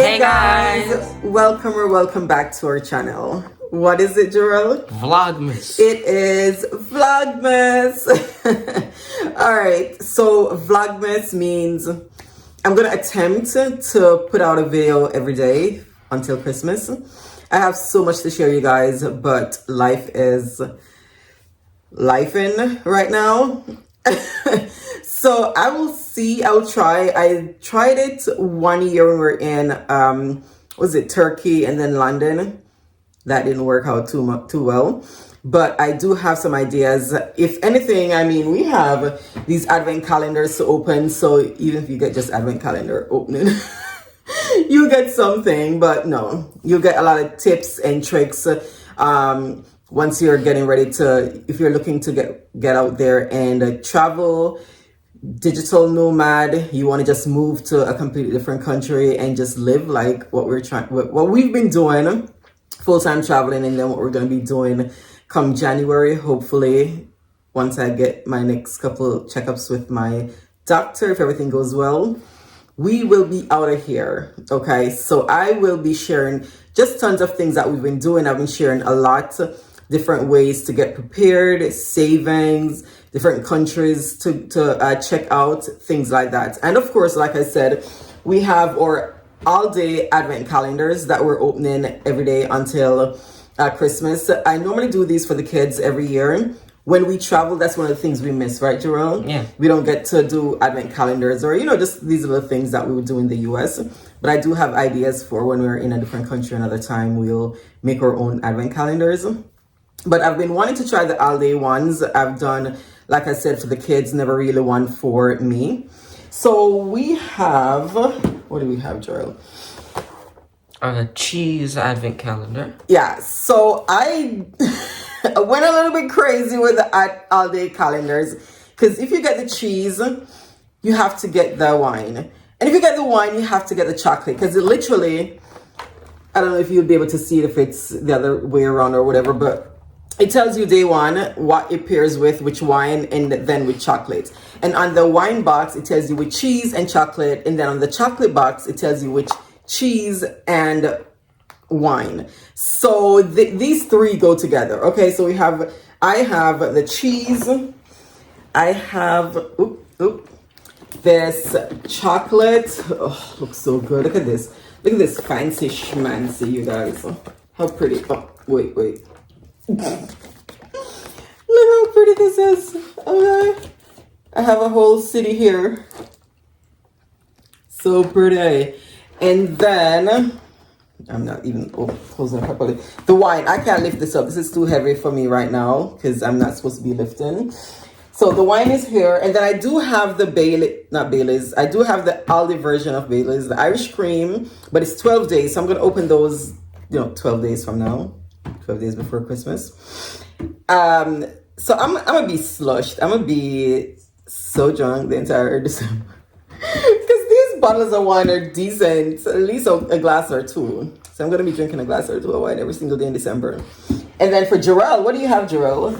Hey guys! Welcome back to our channel. What is it, Jarrell? Vlogmas. It is Vlogmas. Alright, so Vlogmas means I'm going to attempt to put out a video every day until Christmas. I have so much to share, you guys, but life is lifing right now. So I will see, I'll try. I tried it 1 year when we were in, was it Turkey and then London? That didn't work out too well. But I do have some ideas. If anything, I mean, we have these advent calendars to open. So even if you get just advent calendar opening, you get something. But no, you get a lot of tips and tricks. Once you're getting ready to, if you're looking to get out there and travel, digital nomad, you want to just move to a completely different country and just live like what we've been doing, full-time traveling, and then what we're going to be doing come January, hopefully, once I get my next couple checkups with my doctor, if everything goes well, we will be out of here. Okay, so I will be sharing just tons of things that we've been doing. I've been sharing a lot, different ways to get prepared, savings, different countries to check out, things like that. And of course, like I said, we have our Aldi Advent Calendars that we're opening every day until Christmas. I normally do these for the kids every year. When we travel, that's one of the things we miss, right, Jerome? Yeah. We don't get to do Advent Calendars or, just these little things that we would do in the US. But I do have ideas for when we're in a different country another time, we'll make our own Advent Calendars. But I've been wanting to try the Aldi ones. I've done, like I said, for the kids, never really one for me. So we have, what do we have, Joel? A cheese advent calendar. Yeah, so I went a little bit crazy with the Aldi calendars. Because if you get the cheese, you have to get the wine. And if you get the wine, you have to get the chocolate. Because it literally, I don't know if you'll be able to see it if it's the other way around or whatever, but it tells you day one what it pairs with, which wine, and then with chocolate. And on the wine box, it tells you with cheese and chocolate. And then on the chocolate box, it tells you which cheese and wine. So these three go together. Okay, so I have the cheese. I have, this chocolate. Oh, looks so good. Look at this. Look at this fancy schmancy, you guys. How pretty. Oh, wait. Look how pretty this is. Okay. I have a whole city here. So pretty. And then, I'm not even closing it properly. The wine, I can't lift this up. This is too heavy for me right now because I'm not supposed to be lifting. So the wine is here. And then I do have the Baileys. I do have the Aldi version of Baileys, the Irish cream, but it's 12 days. So I'm going to open those, 12 days from now. 12 days before Christmas. So I'm gonna be slushed. I'm gonna be so drunk the entire December. Because these bottles of wine are decent. At least a glass or two. So I'm gonna be drinking a glass or two of wine every single day in December. And then for Jarrell, what do you have, Jarrell?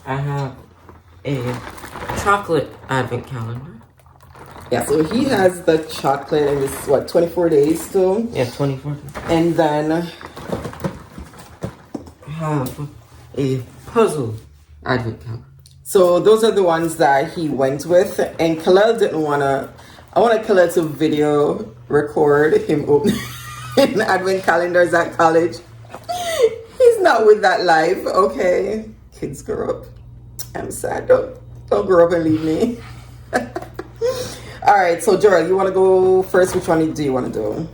I have a chocolate advent calendar. Yeah, so he has the chocolate and it's 24 days too? Yeah, 24 days. And then have a puzzle advent calendar. So those are the ones that he went with, and Khalil didn't I wanted Khalil to video record him opening advent calendars at college. He's not with that life, okay? Kids grow up. I'm sad, don't grow up and leave me. All right, so Jorah, you want to go first? Which one do you want to do?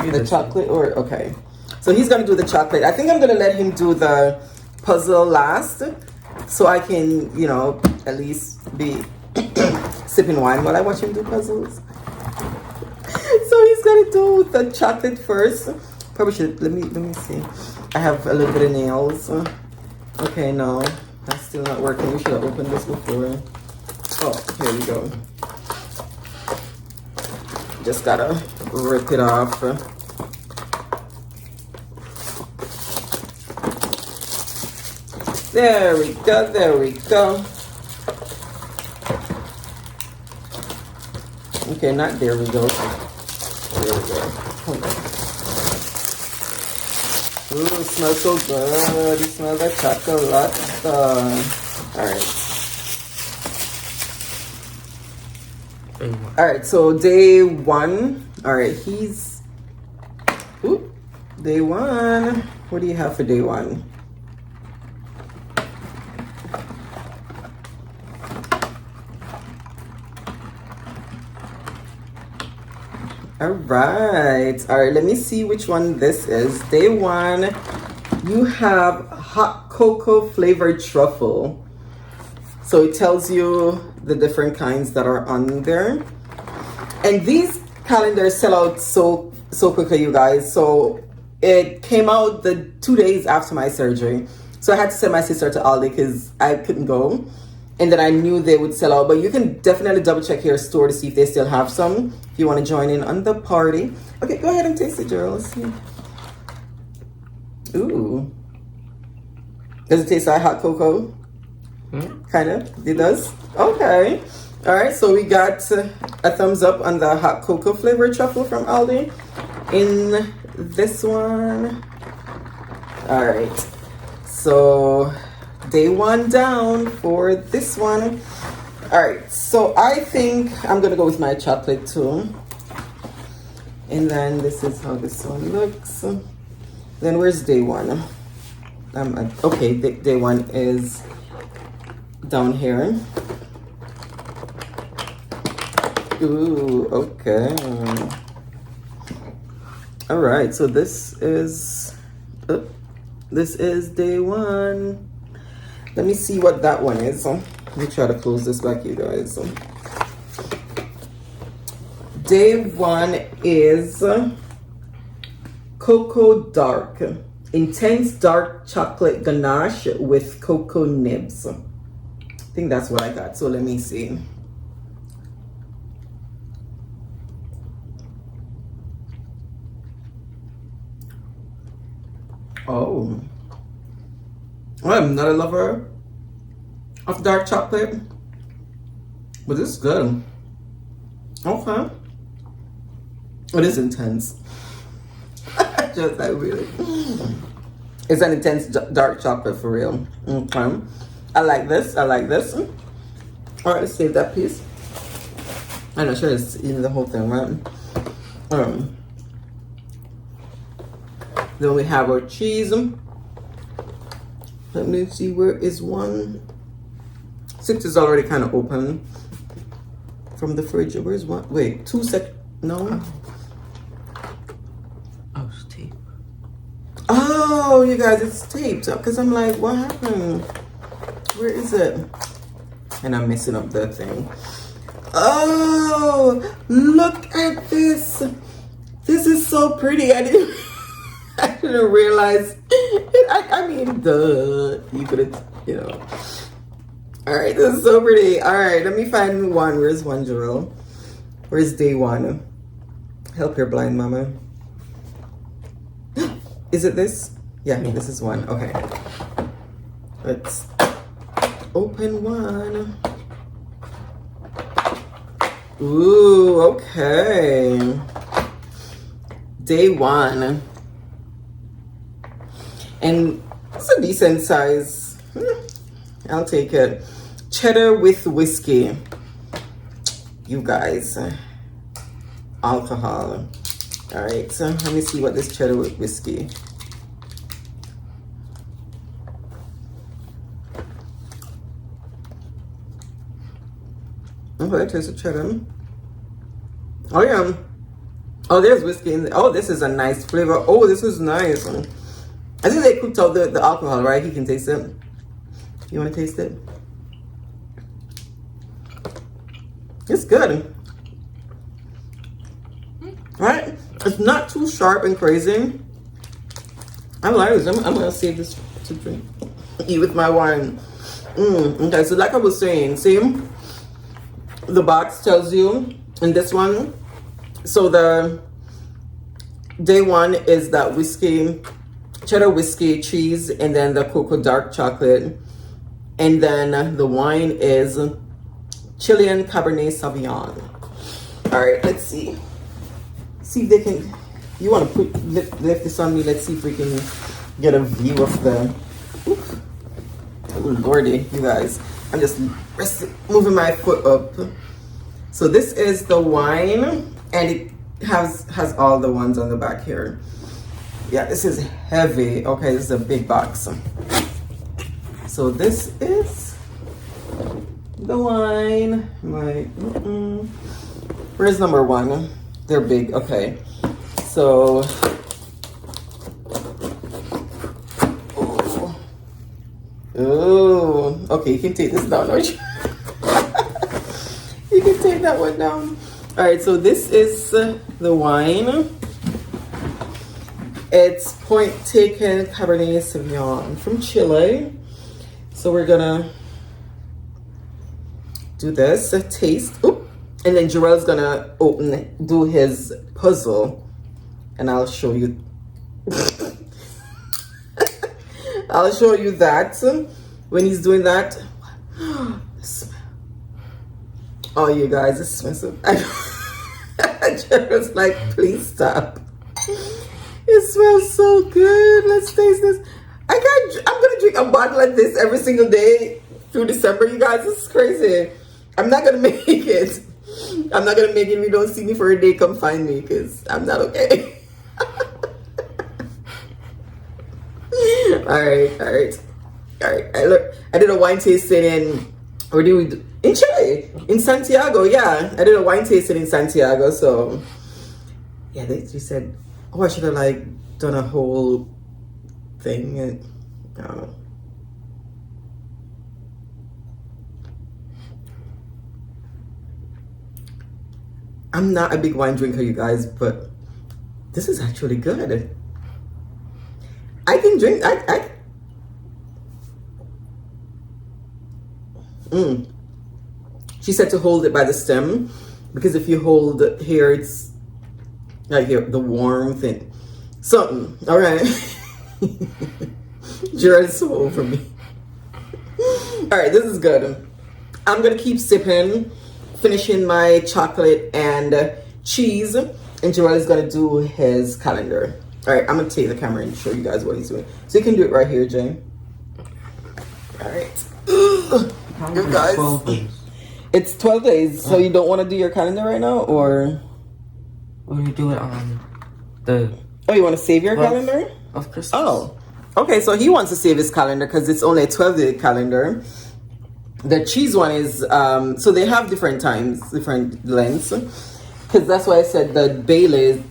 The chocolate or, okay. So he's going to do the chocolate. I think I'm going to let him do the puzzle last so I can, at least be sipping wine while I watch him do puzzles. So he's going to do the chocolate first. Probably should, let me see. I have a little bit of nails. Okay, no, that's still not working. We should have opened this before. Oh, here we go. Just got to rip it off. There we go. Okay, not there we go. There we go. Hold on. Ooh, it smells so good. It smells like chocolate. Alright. Alright, so day 1. Alright, he's... Ooh, day 1. What do you have for day 1? All right, let me see which one this is. Day 1, you have hot cocoa flavored truffle. So it tells you the different kinds that are on there. And these calendars sell out so quickly, you guys. So it came out the 2 days after my surgery. So I had to send my sister to Aldi because I couldn't go. And then I knew they would sell out. But you can definitely double check your store to see if they still have some. If you want to join in on the party. Okay, go ahead and taste it, girl. Let's see. Ooh. Does it taste like hot cocoa? Kind of. It does? Okay. All right, so we got a thumbs up on the hot cocoa flavored truffle from Aldi. In this one. All right. So... day 1 down for this one. All right, so I think I'm gonna go with my chocolate too. And then this is how this one looks. Then where's day 1? Okay, day 1 is down here. Ooh, okay. All right, so this is day 1. Let me see what that one is. Let me try to close this back, you guys. Day 1 is Cocoa Dark. Intense dark chocolate ganache with cocoa nibs. I think that's what I got. So let me see. Oh. I'm not a lover of dark chocolate, but this is good. Okay. It is intense. Just like really. It's an intense dark chocolate for real. Okay. I like this. I like this. All right, let's save that piece. I'm not sure it's in the whole thing, right? Then we have our cheese. Let me see, where is one? 6 is already kind of open from the fridge. Where's one? Wait, 2 sec. No. Oh, it's tape. Oh, you guys, it's taped. Because I'm like, what happened? Where is it? And I'm messing up the thing. Oh, look at this. This is so pretty. I didn't realize. I mean, duh. You could have, you know. All right, this is so pretty. All right, let me find one. Where's one, Joel? Where's day 1? Help your blind mama. Is it this? Yeah, this is one. Okay. Let's open one. Ooh, okay. Day 1. And it's a decent size. I'll take it. Cheddar with whiskey. You guys. Alcohol. All right, so let me see what this cheddar with whiskey. Okay, it tastes of cheddar. Oh yeah. Oh, there's whiskey in there. Oh, this is a nice flavor. Oh, this is nice. I think they cooked out the alcohol, right? You can taste it. You want to taste it? It's good. Right? It's not too sharp and crazy. I like this. I'm going to save this to drink. Eat with my wine. Okay, so like I was saying, see? The box tells you in this one. So the day 1 is that whiskey, cheddar whiskey, cheese, and then the cocoa dark chocolate. And then the wine is Chilean Cabernet Sauvignon. All right, let's see. See if they can. You want to lift this on me? Let's see if we can get a view of the. Oof. Oh lordy, you guys! I'm just moving my foot up. So this is the wine, and it has all the ones on the back here. Yeah, this is heavy. Okay, this is a big box. So this is the wine. Where's number one? They're big. Okay. So oh, okay, you can take this down. You can take that one down. All right, so this is the wine. It's Point Taken Cabernet Sauvignon from Chile. So we're gonna do this, a taste. Oop. And then Jarrell's gonna do his puzzle. And I'll show you. I'll show you that when he's doing that. Oh, you guys, this smells so. Jarrell's like, please stop. It smells so good. Let's taste this. I'm gonna drink a bottle like this every single day through December, you guys. This is crazy. I'm not gonna make it. I'm not gonna make it if you don't see me for a day. Come find me, because I'm not okay. All right. I did a wine tasting in Chile, in Santiago. Yeah, I did a wine tasting in Santiago. So yeah, they said, oh, I should have like done a whole thing. And I don't know. I'm not a big wine drinker, you guys, but this is actually good. I can drink. She said to hold it by the stem, because if you hold it here, it's like here, the warmth and something. All right. Jared's so over me. All right, this is good. I'm gonna keep sipping, finishing my chocolate and cheese, and Jarrell is gonna do his calendar. All right, I'm gonna take the camera and show you guys what he's doing. So you can do it right here, Jane. All right. You guys, 12 days. It's 12 days. So you don't want to do your calendar right now, or you do it on the. Oh, you want to save your calendar? Of Christmas. Oh, okay. So he wants to save his calendar because it's only a 12-day calendar. The cheese one is so they have different times, different lengths. Because that's why I said the Bailey's.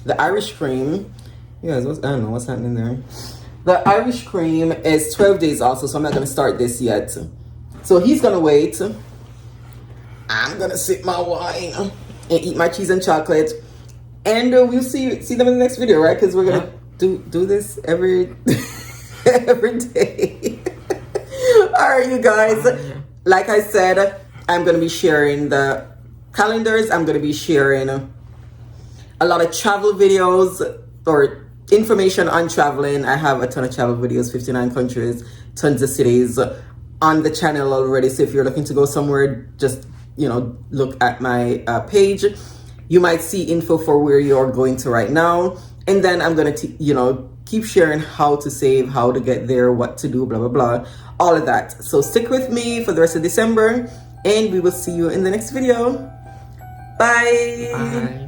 The Irish cream, you guys, I don't know what's happening there. The Irish cream is 12 days also, so I'm not going to start this yet. So he's going to wait. I'm going to sip my wine and eat my cheese and chocolate. And we'll see them in the next video, right? Because we're going to do this every day. All right, you guys. Like I said, I'm going to be sharing the calendars. I'm going to be sharing a lot of travel videos or information on traveling. I have a ton of travel videos, 59 countries, tons of cities on the channel already. So if you're looking to go somewhere, just, look at my page. You might see info for where you're going to right now. And then I'm going to, keep sharing how to save, how to get there, what to do, blah, blah, blah, all of that. So stick with me for the rest of December, and we will see you in the next video. Bye. Bye.